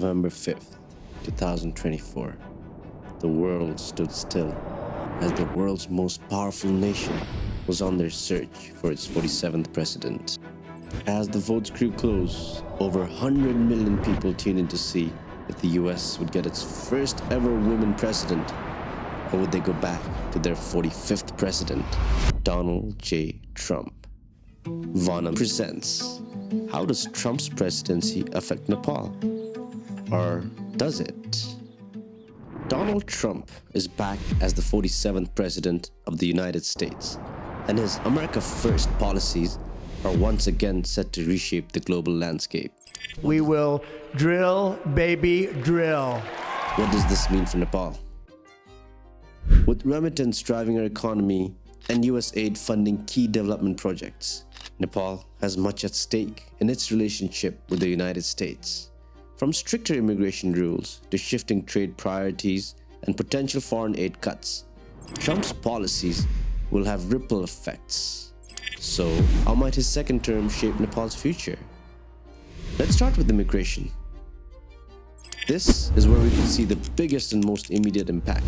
November 5th, 2024, the world stood still as the world's most powerful nation was on their search for its 47th president. As the votes grew close, over 100 million people tuned in to see if the U.S. would get its first ever woman president, or would they go back to their 45th president, Donald J. Trump. Vana presents, how does Trump's presidency affect Nepal? Or does it? Donald Trump is back as the 47th president of the United States, and his America First policies are once again set to reshape the global landscape. We will drill, baby, drill. What does this mean for Nepal? With remittance driving our economy and US aid funding key development projects, Nepal has much at stake in its relationship with the United States. From stricter immigration rules to shifting trade priorities and potential foreign aid cuts, Trump's policies will have ripple effects. So, how might his second term shape Nepal's future? Let's start with immigration. This is where we can see the biggest and most immediate impact.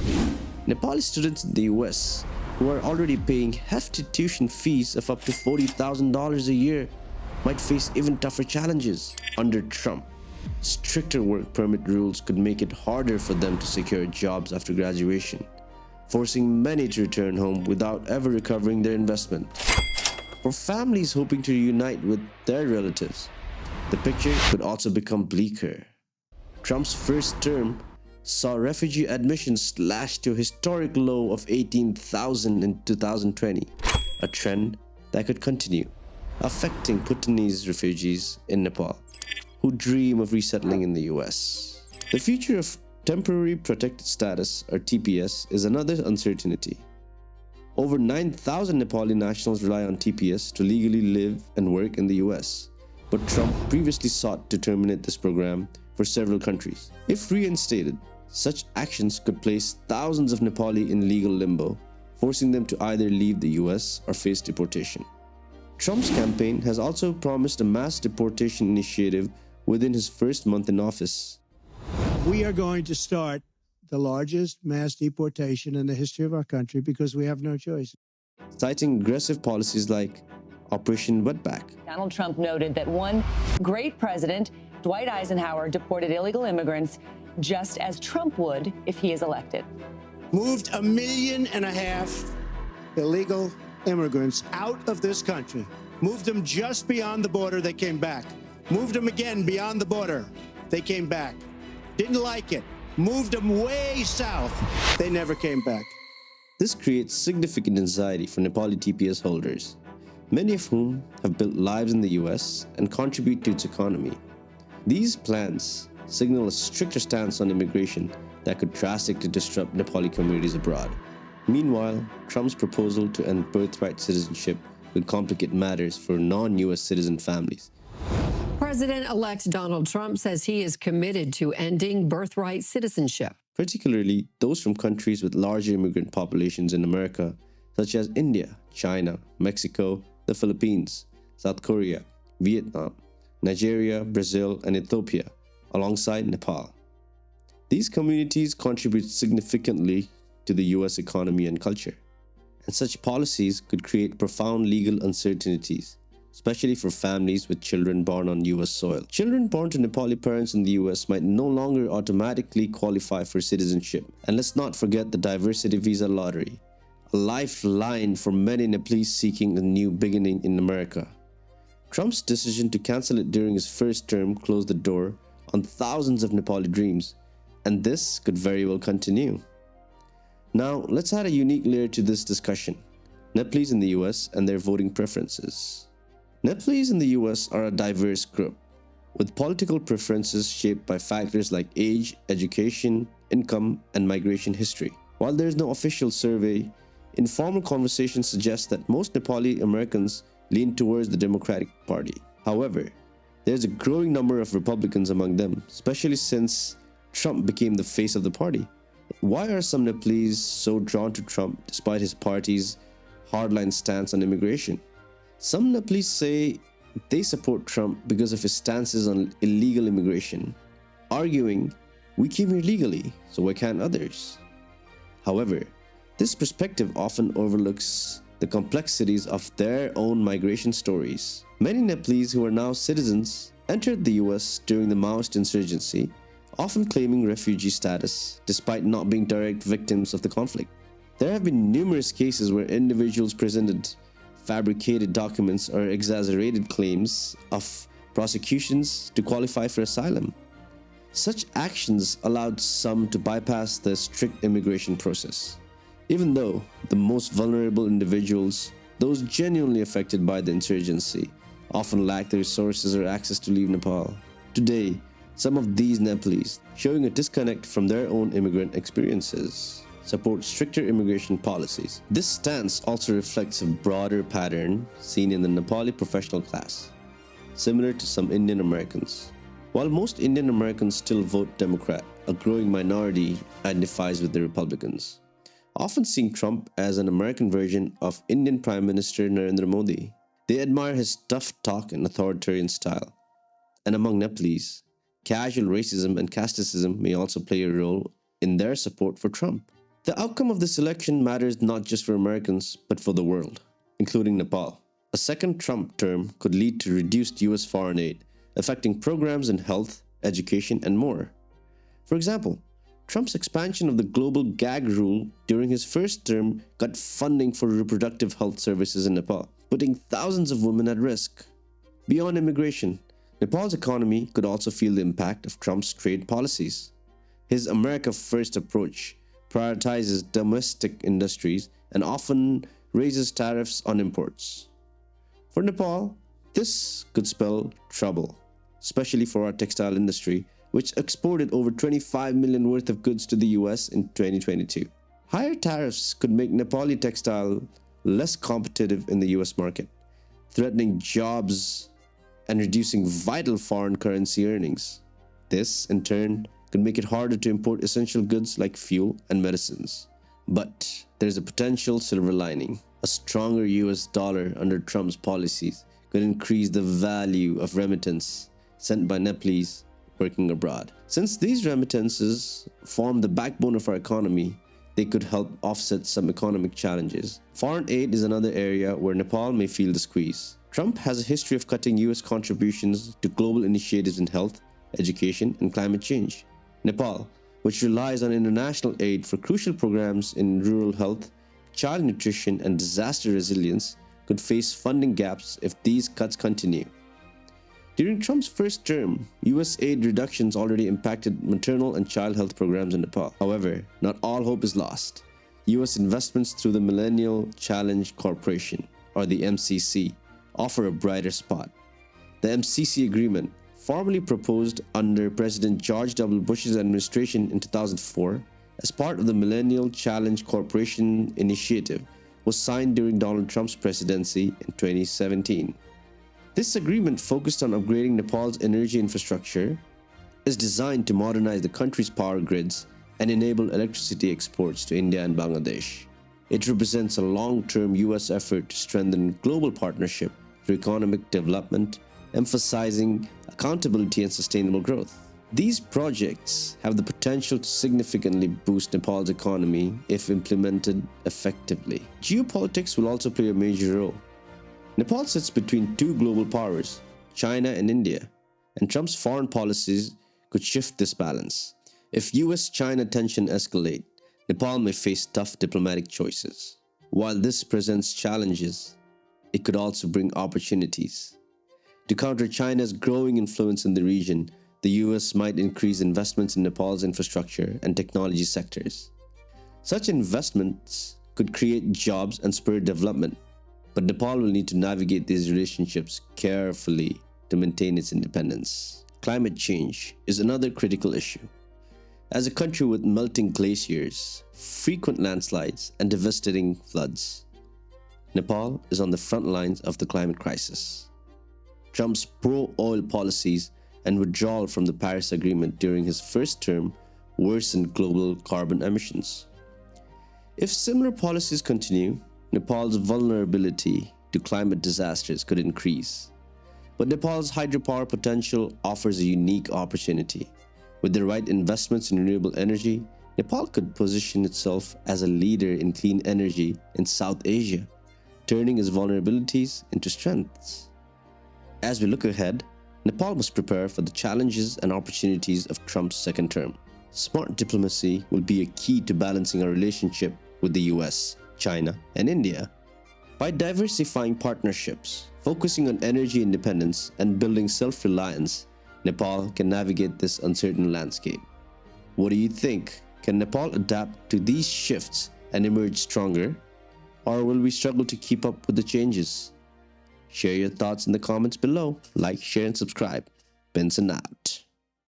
Nepali students in the US, who are already paying hefty tuition fees of up to $40,000 a year, might face even tougher challenges. Under Trump, stricter work permit rules could make it harder for them to secure jobs after graduation, forcing many to return home without ever recovering their investment. For families hoping to reunite with their relatives, the picture could also become bleaker. Trump's first term saw refugee admissions slashed to a historic low of 18,000 in 2020, a trend that could continue, affecting Bhutanese refugees in Nepal who dream of resettling in the US. The future of Temporary Protected Status, or TPS, is another uncertainty. Over 9,000 Nepali nationals rely on TPS to legally live and work in the US, but Trump previously sought to terminate this program for several countries. If reinstated, such actions could place thousands of Nepali in legal limbo, forcing them to either leave the US or face deportation. Trump's campaign has also promised a mass deportation initiative within his first month in office. We are going to start the largest mass deportation in the history of our country because we have no choice. Citing aggressive policies like Operation Wetback. Donald Trump noted that one great president, Dwight Eisenhower, deported illegal immigrants just as Trump would if he is elected. Moved 1.5 million illegal immigrants out of this country. Moved them just beyond the border, they came back. Moved them again beyond the border, they came back. Didn't like it. Moved them way south, they never came back. This creates significant anxiety for Nepali TPS holders, many of whom have built lives in the US and contribute to its economy. These plans signal a stricter stance on immigration that could drastically disrupt Nepali communities abroad. Meanwhile, Trump's proposal to end birthright citizenship will complicate matters for non-US citizen families. President-elect Donald Trump says he is committed to ending birthright citizenship, particularly those from countries with larger immigrant populations in America, such as India, China, Mexico, the Philippines, South Korea, Vietnam, Nigeria, Brazil, and Ethiopia, alongside Nepal. These communities contribute significantly to the US economy and culture, and such policies could create profound legal uncertainties, especially for families with children born on US soil. Children born to Nepali parents in the US might no longer automatically qualify for citizenship. And let's not forget the diversity visa lottery, a lifeline for many Nepalese seeking a new beginning in America. Trump's decision to cancel it during his first term closed the door on thousands of Nepali dreams, and this could very well continue. Now, let's add a unique layer to this discussion: Nepalese in the US and their voting preferences. Nepalese in the US are a diverse group, with political preferences shaped by factors like age, education, income, and migration history. While there is no official survey, informal conversations suggest that most Nepali Americans lean towards the Democratic Party. However, there's a growing number of Republicans among them, especially since Trump became the face of the party. Why are some Nepalese so drawn to Trump despite his party's hardline stance on immigration? Some Nepalese say they support Trump because of his stances on illegal immigration. arguing, "We came here legally, so why can't others?" However, this perspective often overlooks the complexities of their own migration stories. Many Nepalese who are now citizens entered the US during the Maoist insurgency, often claiming refugee status despite not being direct victims of the conflict. There have been numerous cases where individuals presented fabricated documents or exaggerated claims of prosecutions to qualify for asylum. Such actions allowed some to bypass the strict immigration process, even though the most vulnerable individuals, those genuinely affected by the insurgency, often lack the resources or access to leave Nepal. Today, some of these Nepalese, showing a disconnect from their own immigrant experiences, support stricter immigration policies. This stance also reflects a broader pattern seen in the Nepali professional class, similar to some Indian Americans. While most Indian Americans still vote Democrat, a growing minority identifies with the Republicans, often seeing Trump as an American version of Indian Prime Minister Narendra Modi. They admire his tough talk and authoritarian style. And among Nepalese, casual racism and casteism may also play a role in their support for Trump. The outcome of this election matters not just for Americans, but for the world, including Nepal. A second Trump term could lead to reduced US foreign aid, affecting programs in health, education, and more. For example, Trump's expansion of the global gag rule during his first term cut funding for reproductive health services in Nepal, putting thousands of women at risk. Beyond immigration, Nepal's economy could also feel the impact of Trump's trade policies. His America First approach prioritizes domestic industries and often raises tariffs on imports. For Nepal, this could spell trouble, especially for our textile industry, which exported over 25 million worth of goods to the US in 2022. Higher tariffs could make Nepali textile less competitive in the US market, threatening jobs and reducing vital foreign currency earnings. This, in turn, could make it harder to import essential goods like fuel and medicines. But there's a potential silver lining. A stronger US dollar under Trump's policies could increase the value of remittance sent by Nepalese working abroad. Since these remittances form the backbone of our economy, they could help offset some economic challenges. Foreign aid is another area where Nepal may feel the squeeze. Trump has a history of cutting US contributions to global initiatives in health, education, and climate change. Nepal, which relies on international aid for crucial programs in rural health, child nutrition, and disaster resilience, could face funding gaps if these cuts continue. During Trump's first term, US aid reductions already impacted maternal and child health programs in Nepal. However, not all hope is lost. US investments through the Millennial Challenge Corporation, or the MCC, offer a brighter spot. The MCC agreement, formally proposed under President George W. Bush's administration in 2004 as part of the Millennial Challenge Corporation initiative, was signed during Donald Trump's presidency in 2017. This agreement, focused on upgrading Nepal's energy infrastructure, is designed to modernize the country's power grids and enable electricity exports to India and Bangladesh. It represents a long-term US effort to strengthen global partnership through economic development, emphasizing accountability and sustainable growth. These projects have the potential to significantly boost Nepal's economy if implemented effectively. Geopolitics will also play a major role. Nepal sits between two global powers, China and India, and Trump's foreign policies could shift this balance. If US-China tension escalate, Nepal may face tough diplomatic choices. While this presents challenges, it could also bring opportunities. To counter China's growing influence in the region, the US might increase investments in Nepal's infrastructure and technology sectors. Such investments could create jobs and spur development, but Nepal will need to navigate these relationships carefully to maintain its independence. Climate change is another critical issue. As a country with melting glaciers, frequent landslides, and devastating floods, Nepal is on the front lines of the climate crisis. Trump's pro-oil policies and withdrawal from the Paris Agreement during his first term worsened global carbon emissions. If similar policies continue, Nepal's vulnerability to climate disasters could increase. But Nepal's hydropower potential offers a unique opportunity. With the right investments in renewable energy, Nepal could position itself as a leader in clean energy in South Asia, turning its vulnerabilities into strengths. As we look ahead, Nepal must prepare for the challenges and opportunities of Trump's second term. Smart diplomacy will be a key to balancing our relationship with the US, China, and India. By diversifying partnerships, focusing on energy independence, and building self-reliance, Nepal can navigate this uncertain landscape. What do you think? Can Nepal adapt to these shifts and emerge stronger? Or will we struggle to keep up with the changes? Share your thoughts in the comments below. Like, share, and subscribe. Benson out.